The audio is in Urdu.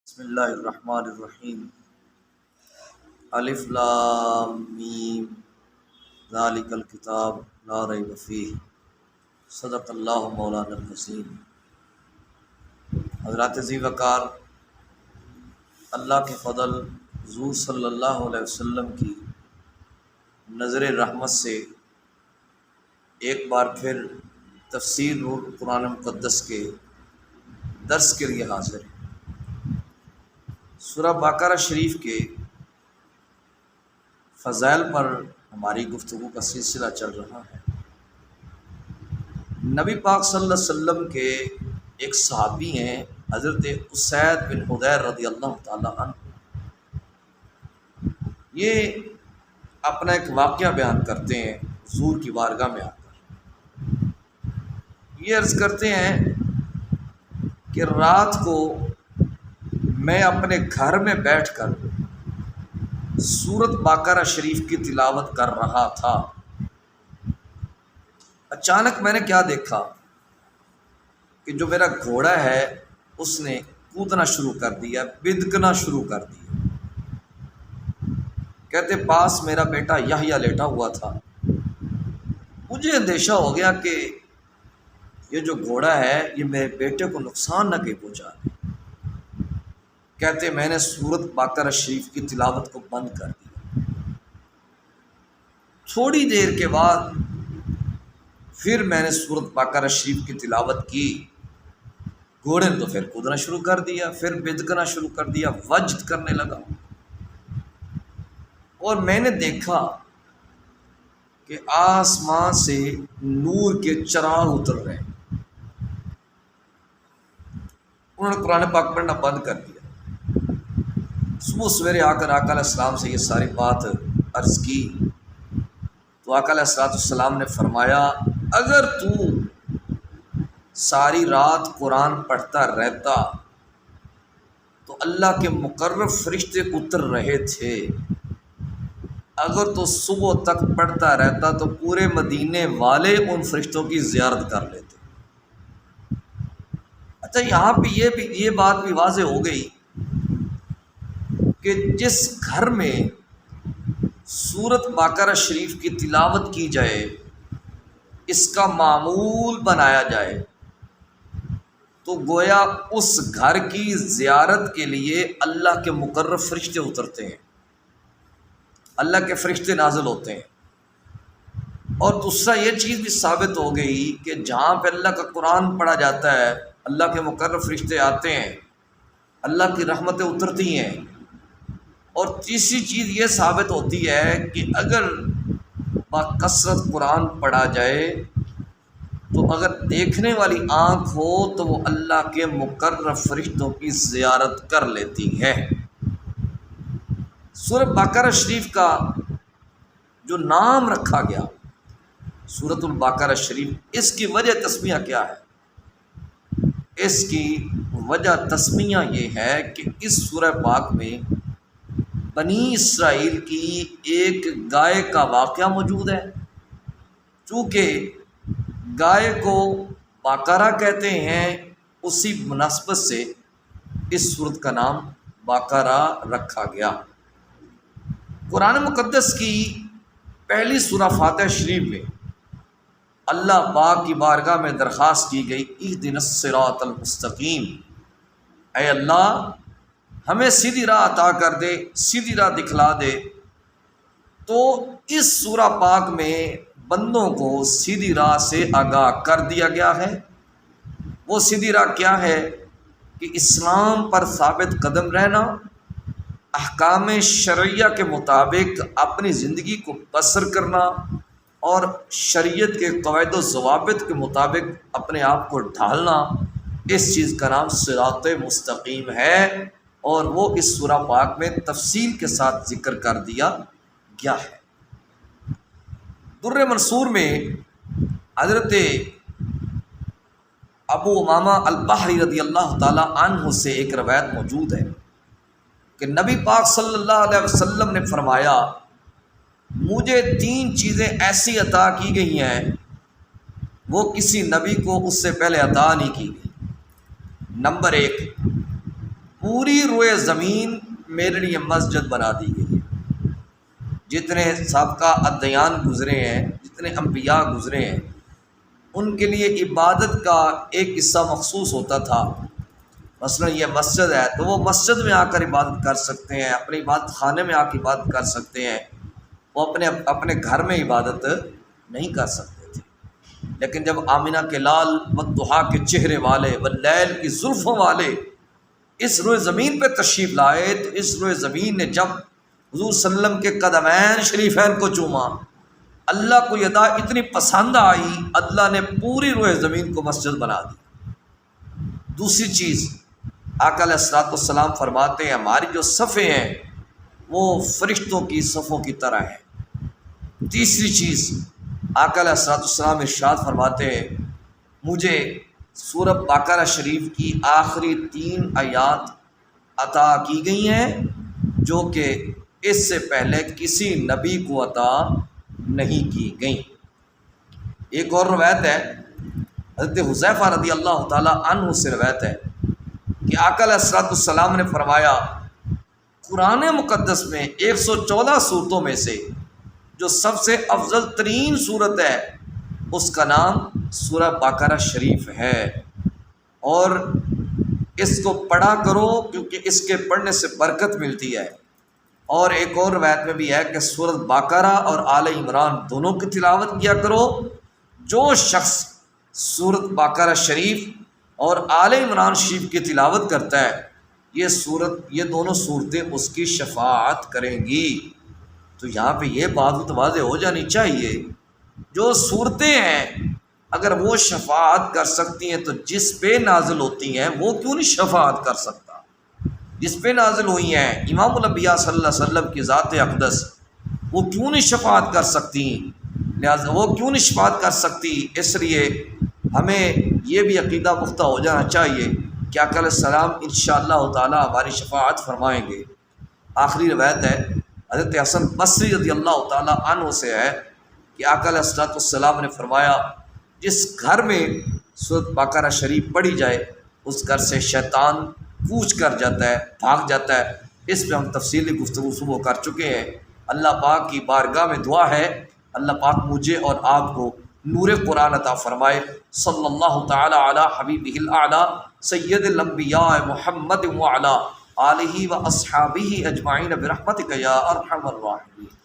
بسم اللہ الرحمن الرحیم الف لام میم ذالک الکتاب لا ریب فیہ صدق اللہ مولانا العظیم۔ حضرات ذی وقار، اللہ کے فضل حضور صلی اللہ علیہ وسلم کی نظر رحمت سے ایک بار پھر تفسیر نور قرآن مقدس کے درس کے لیے حاضر ہیں۔ سورہ بقرہ شریف کے فضائل پر ہماری گفتگو کا سلسلہ چل رہا ہے۔ نبی پاک صلی اللہ علیہ وسلم کے ایک صحابی ہیں حضرت اسید بن حضیر رضی اللہ تعالیٰ عنہ۔ یہ اپنا ایک واقعہ بیان کرتے ہیں حضور کی بارگاہ میں آ کر۔ یہ عرض کرتے ہیں کہ رات کو میں اپنے گھر میں بیٹھ کر سورۃ بقرہ شریف کی تلاوت کر رہا تھا۔ اچانک میں نے کیا دیکھا کہ جو میرا گھوڑا ہے اس نے کودنا شروع کر دیا، بدکنا شروع کر دیا۔ کہتے پاس میرا بیٹا یحییٰ لیٹا ہوا تھا۔ مجھے اندیشہ ہو گیا کہ یہ جو گھوڑا ہے یہ میرے بیٹے کو نقصان نہ کہ پہنچا دے۔ کہتے میں نے سورۃ بقرہ شریف کی تلاوت کو بند کر دیا۔ تھوڑی دیر کے بعد پھر میں نے سورۃ بقرہ شریف کی تلاوت کی۔ گھوڑے نے تو پھر کودنا شروع کر دیا، پھر بدکنا شروع کر دیا، وجد کرنے لگا۔ اور میں نے دیکھا کہ آسمان سے نور کے چراغ اتر رہے ہیں۔ انہوں نے قرآن پاک پڑھنا بند کر دیا۔ صبح سویرے آ کر آقا علیہ السلام سے یہ ساری بات عرض کی تو آقا علیہ السلام نے فرمایا، اگر تو ساری رات قرآن پڑھتا رہتا تو اللہ کے مقرر فرشتے اتر رہے تھے۔ اگر تو صبح تک پڑھتا رہتا تو پورے مدینے والے ان فرشتوں کی زیارت کر لیتے۔ اچھا، یہاں پہ یہ بات بھی واضح ہو گئی کہ جس گھر میں سورۃ بقرہ شریف کی تلاوت کی جائے، اس کا معمول بنایا جائے، تو گویا اس گھر کی زیارت کے لیے اللہ کے مقرر فرشتے اترتے ہیں، اللہ کے فرشتے نازل ہوتے ہیں۔ اور دوسرا یہ چیز بھی ثابت ہو گئی کہ جہاں پہ اللہ کا قرآن پڑھا جاتا ہے اللہ کے مقرر فرشتے آتے ہیں، اللہ کی رحمتیں اترتی ہیں۔ اور تیسری چیز یہ ثابت ہوتی ہے کہ اگر بکثرت قرآن پڑھا جائے تو اگر دیکھنے والی آنکھ ہو تو وہ اللہ کے مقرر فرشتوں کی زیارت کر لیتی ہے۔ سورۃ بقرہ شریف کا جو نام رکھا گیا سورۃ البقرہ شریف، اس کی وجہ تسمیہ کیا ہے؟ اس کی وجہ تسمیہ یہ ہے کہ اس سورہ پاک میں بنی اسرائیل کی ایک گائے کا واقعہ موجود ہے۔ چونکہ گائے کو بقرہ کہتے ہیں، اسی مناسبت سے اس سورت کا نام بقرہ رکھا گیا۔ قرآن مقدس کی پہلی سورہ فاتحہ شریف میں اللہ پاک کی بارگاہ میں درخواست کی گئی، اہدنا الصراط المستقیم، اے اللہ ہمیں سیدھی راہ عطا کر دے، سیدھی راہ دکھلا دے۔ تو اس سورہ پاک میں بندوں کو سیدھی راہ سے آگاہ کر دیا گیا ہے۔ وہ سیدھی راہ کیا ہے کہ اسلام پر ثابت قدم رہنا، احکام شرعیہ کے مطابق اپنی زندگی کو بسر کرنا اور شریعت کے قواعد و ضوابط کے مطابق اپنے آپ کو ڈھالنا، اس چیز کا نام صراط مستقیم ہے۔ اور وہ اس سورہ پاک میں تفصیل کے ساتھ ذکر کر دیا گیا ہے۔ در منصور میں حضرت ابو امامہ البحری رضی اللہ تعالی عنہ سے ایک روایت موجود ہے کہ نبی پاک صلی اللہ علیہ وسلم نے فرمایا، مجھے 3 چیزیں ایسی عطا کی گئی ہیں وہ کسی نبی کو اس سے پہلے عطا نہیں کی گئی۔ نمبر 1، پوری روئے زمین میرے لیے مسجد بنا دی گئی ہے۔ جتنے سابقہ ادیان گزرے ہیں، جتنے انبیاء گزرے ہیں، ان کے لیے عبادت کا ایک حصہ مخصوص ہوتا تھا۔ مثلا یہ مسجد ہے تو وہ مسجد میں آ کر عبادت کر سکتے ہیں، اپنے عبادت خانے میں آ کے عبادت کر سکتے ہیں، وہ اپنے گھر میں عبادت نہیں کر سکتے تھے۔ لیکن جب آمنہ کے لال والضحیٰ کے چہرے والے واللیل کی زلفوں والے اس روئے زمین پہ تشریف لائے، تو اس روئے زمین نے جب حضور صلی اللہ علیہ وسلم کے قدمین شریفین کو چوما، اللہ کو یہ ادا اتنی پسند آئی، اللہ نے پوری روئے زمین کو مسجد بنا دی۔ دوسری چیز، آقا علیہ الصلوۃ والسلام فرماتے ہیں ہماری جو صفیں ہیں وہ فرشتوں کی صفوں کی طرح ہیں۔ تیسری چیز، آقا علیہ الصلوۃ والسلام ارشاد فرماتے ہیں مجھے سورہ بقرہ شریف کی آخری 3 آیات عطا کی گئی ہیں جو کہ اس سے پہلے کسی نبی کو عطا نہیں کی گئیں۔ ایک اور روایت ہے، حضرت حذیفہ رضی اللہ تعالیٰ عنہ سے روایت ہے کہ آقا علیہ الصلوۃ والسلام نے فرمایا قرآن مقدس میں 114 صورتوں میں سے جو سب سے افضل ترین صورت ہے اس کا نام سورہ بقرہ شریف ہے، اور اس کو پڑھا کرو کیونکہ اس کے پڑھنے سے برکت ملتی ہے۔ اور ایک اور روایت میں بھی ہے کہ سورۃ بقرہ اور آل عمران دونوں کی تلاوت کیا کرو۔ جو شخص سورۃ بقرہ شریف اور آل عمران شریف کی تلاوت کرتا ہے یہ دونوں صورتیں اس کی شفاعت کریں گی۔ تو یہاں پہ یہ بات واضح ہو جانی چاہیے، جو صورتیں ہیں اگر وہ شفاعت کر سکتی ہیں تو جس پہ نازل ہوتی ہیں وہ کیوں نہیں شفاعت کر سکتا؟ جس پہ نازل ہوئی ہیں امام الانبیاء صلی اللہ علیہ وسلم کی ذات اقدس، وہ کیوں نہیں شفاعت کر سکتی؟ لہٰذا وہ کیوں نہیں شفاعت کر سکتی؟ اس لیے ہمیں یہ بھی عقیدہ پختہ ہو جانا چاہیے کہ آقا علیہ السلام انشاءاللہ تعالی ہماری شفاعت فرمائیں گے۔ آخری روایت ہے حضرت حسن بصری رضی اللہ تعالیٰ عنہ سے ہے کہ آقا علیہ الصلوۃ والسلام نے فرمایا جس گھر میں سورۃ بقرہ شریف پڑھی جائے اس گھر سے شیطان کوچ کر جاتا ہے، بھاگ جاتا ہے۔ اس پہ ہم تفصیلی گفتگو صبح کر چکے ہیں۔ اللہ پاک کی بارگاہ میں دعا ہے اللہ پاک مجھے اور آپ کو نور قرآن عطا فرمائے۔ صلی اللہ تعالی علی حبیبہ الاعلی سید الانبیاء محمد وعلی آلہ و اصحابہ اجمعین برحمتک یا ارحم الراحمین۔